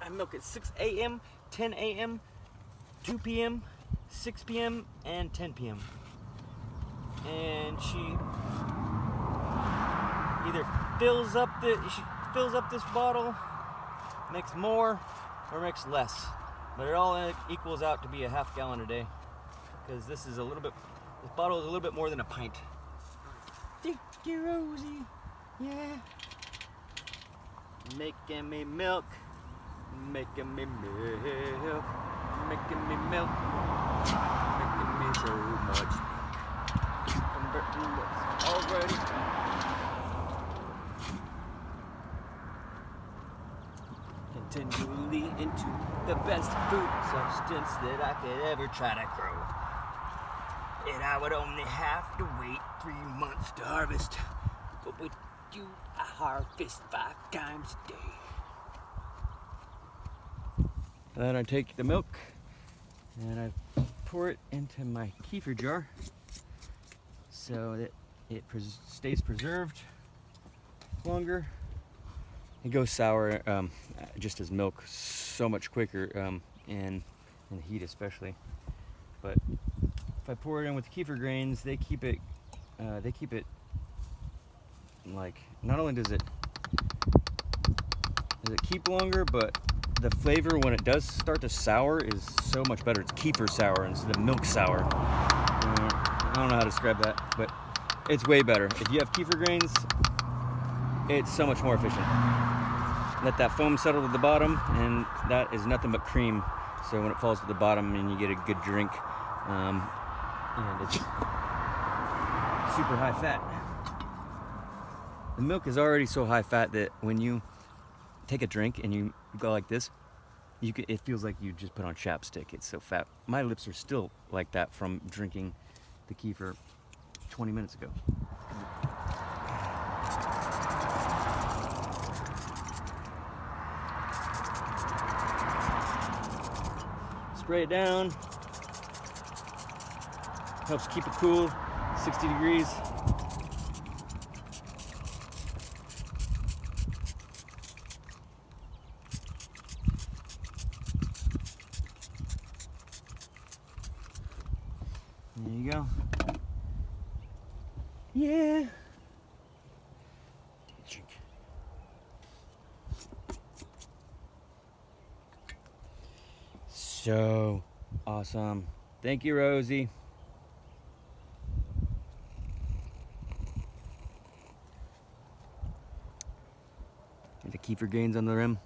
I milk at 6 a.m., 10 a.m., 2 p.m., 6 p.m., and 10 p.m. And she either fills up this bottle, makes more, or makes less. But it all equals out to be a half gallon a day, because this bottle is a little bit more than a pint. Thank you, Rosie. Yeah. Making me milk, making me milk, making me milk, making me so much milk. Converting what's already continually into the best food substance that I could ever try to grow. And I would only have to wait 3 months to harvest. But with you, I harvest 5 times a day. And then I take the milk and I pour it into my kefir jar so that it stays preserved longer. It goes sour just as milk so much quicker, and in heat especially. But if I pour it in with the kefir grains, they keep it like, not only does it keep longer, but the flavor when it does start to sour is so much better. It's kefir sour instead of milk sour. I don't know how to describe that, but it's way better. If you have kefir grains, it's so much more efficient. Let that foam settle to the bottom, and that is nothing but cream. So when it falls to the bottom, and you get a good drink, and it's super high fat. The milk is already so high fat that when you take a drink and you go like this, it feels like you just put on chapstick. It's so fat. My lips are still like that from drinking the kefir 20 minutes ago. Spray it down. Helps keep it cool, 60 degrees. There you go. Yeah. So awesome. Thank you, Rosie. And the kefir grains on the rim.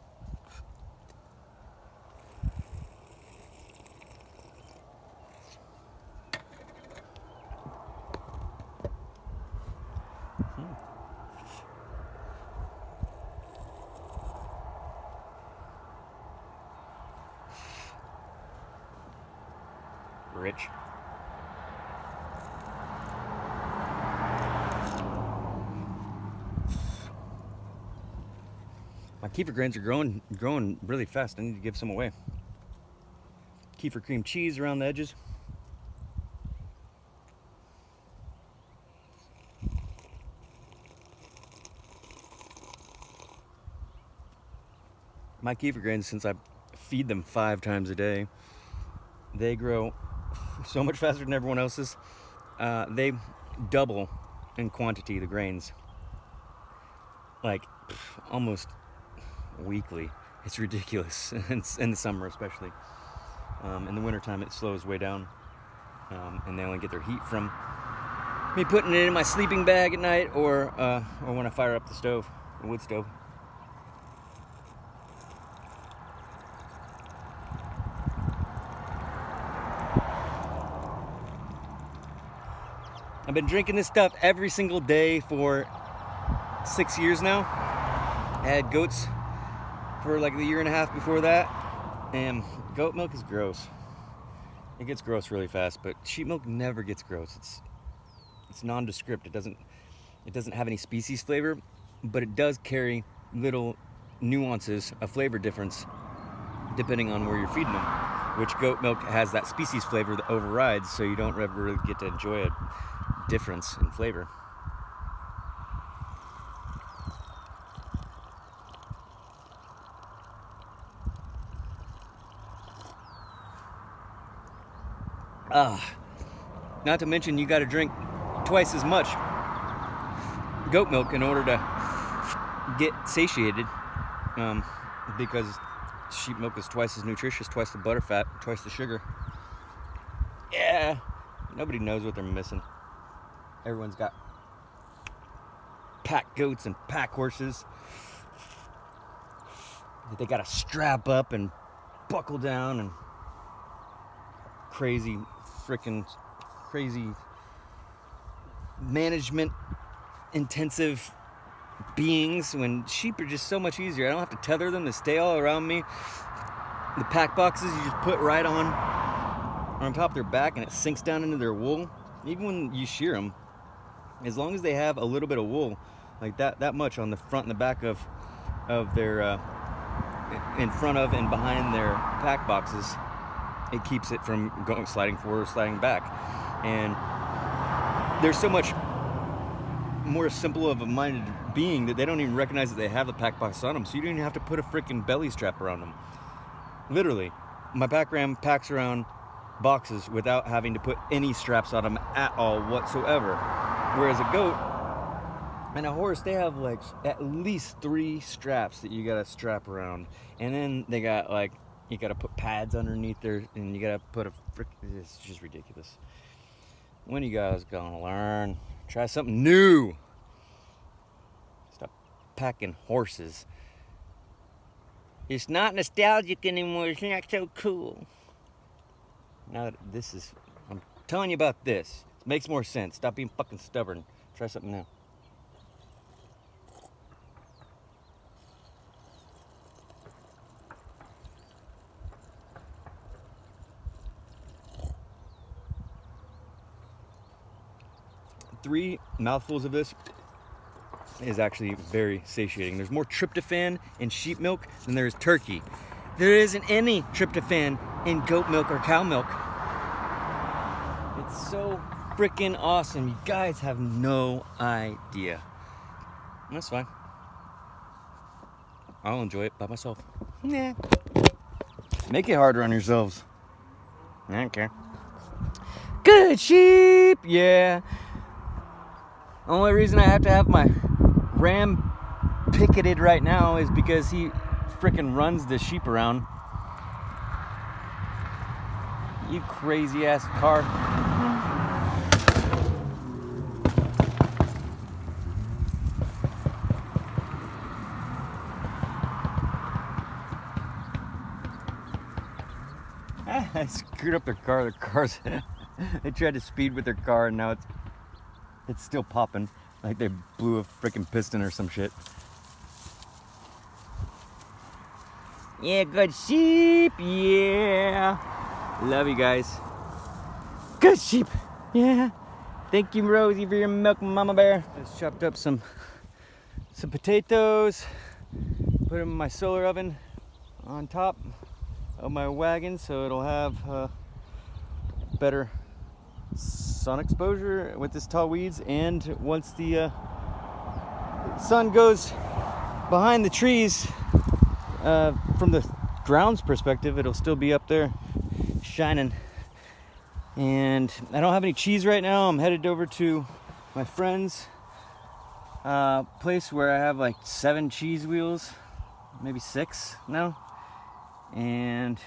Rich. My kefir grains are growing really fast. I need to give some away. Kefir cream cheese around the edges. My kefir grains, since I feed them 5 times a day, they grow so much faster than everyone else's. They double in quantity, the grains, like almost weekly. It's ridiculous. In the summer especially. In the wintertime it slows way down, and they only get their heat from me putting it in my sleeping bag at night, or when I fire up the stove, the wood stove. I've been drinking this stuff every single day for 6 years now. I had goats for like a year and a half before that, and goat milk is gross. It gets gross really fast, but sheep milk never gets gross. It's nondescript. It doesn't have any species flavor, but it does carry little nuances of flavor difference depending on where you're feeding them, which goat milk has that species flavor that overrides, so you don't ever really get to enjoy it. Difference in flavor. Not to mention you got to drink twice as much goat milk in order to get satiated, because sheep milk is twice as nutritious, twice the butter fat, twice the sugar. Yeah, nobody knows what they're missing. Everyone's got pack goats and pack horses that they gotta strap up and buckle down, and crazy management intensive beings, when sheep are just so much easier. I don't have to tether them to stay all around me. The pack boxes you just put right on top of their back, and it sinks down into their wool. Even when you shear them, as long as they have a little bit of wool, like that much on the front and the back of their in front of and behind their pack boxes, it keeps it from sliding forward or sliding back. And they're so much more simple of a minded being that they don't even recognize that they have the pack box on them, so you don't even have to put a freaking belly strap around them. Literally, my pack ram packs around boxes without having to put any straps on them at all whatsoever. Whereas a goat and a horse, they have like at least 3 straps that you gotta strap around, and then they got like, you gotta put pads underneath there, and you gotta put it's just ridiculous. When are you guys gonna learn? Try something new. Stop packing horses. It's not nostalgic anymore. It's not so cool. Now that I'm telling you about this. It makes more sense. Stop being fucking stubborn. Try something new. Three mouthfuls of this is actually very satiating. There's more tryptophan in sheep milk than there is turkey. There isn't any tryptophan in goat milk or cow milk. It's so freaking awesome. You guys have no idea. And that's fine. I'll enjoy it by myself. Nah. Make it harder on yourselves. I don't care. Good sheep, yeah. Only reason I have to have my ram picketed right now is because he frickin' runs the sheep around. You crazy ass car. I screwed up their car. Their car's they tried to speed with their car, and now it's still popping like they blew a freaking piston or some shit. Yeah, good sheep. Yeah, love you guys. Good sheep. Yeah. Thank you, Rosie, for your milk, Mama Bear. Just chopped up some potatoes. Put them in my solar oven on top of my wagon, so it'll have better sun exposure with this tall weeds. And once the sun goes behind the trees, from the ground's perspective, it'll still be up there shining. And I don't have any cheese right now. I'm headed over to my friend's place where I have like 7 cheese wheels, maybe 6 now. And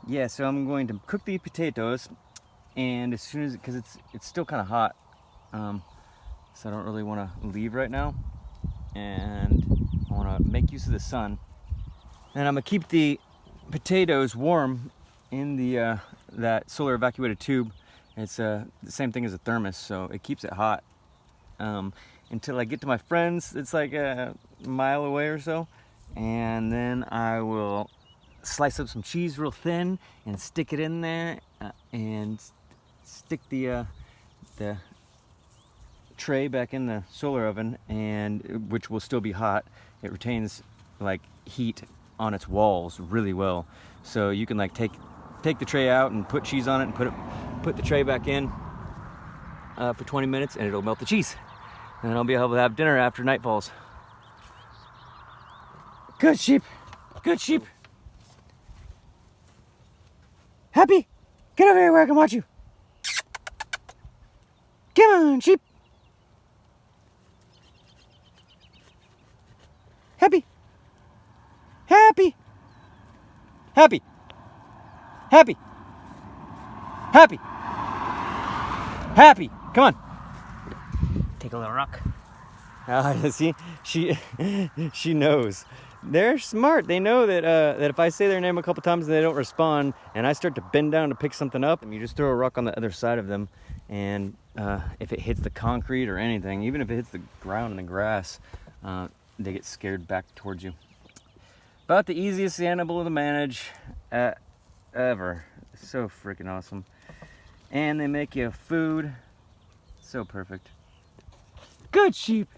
yeah, so I'm going to cook the potatoes, and as soon as, because it's still kind of hot, so I don't really want to leave right now, and I want to make use of the sun. And I'm gonna keep the potatoes warm in the that solar evacuated tube. It's the same thing as a thermos, so it keeps it hot until I get to my friend's. It's like a mile away or so, and then I will slice up some cheese real thin and stick it in there, and stick the tray back in the solar oven, and which will still be hot. It retains like heat on its walls really well, so you can like take the tray out and put cheese on it and put the tray back in for 20 minutes, and it'll melt the cheese, and I'll be able to have dinner after night falls. Good sheep, good sheep. Happy? Get over here where I can watch you. Come on, sheep. Happy. Happy. Happy. Happy. Happy. Happy. Come on. Take a little rock. See, she knows. They're smart. They know that that if I say their name a couple times and they don't respond, and I start to bend down to pick something up, and you just throw a rock on the other side of them, and if it hits the concrete or anything, even if it hits the ground and the grass, they get scared back towards you. About the easiest animal to manage ever. So freaking awesome. And they make you food. So perfect. Good sheep.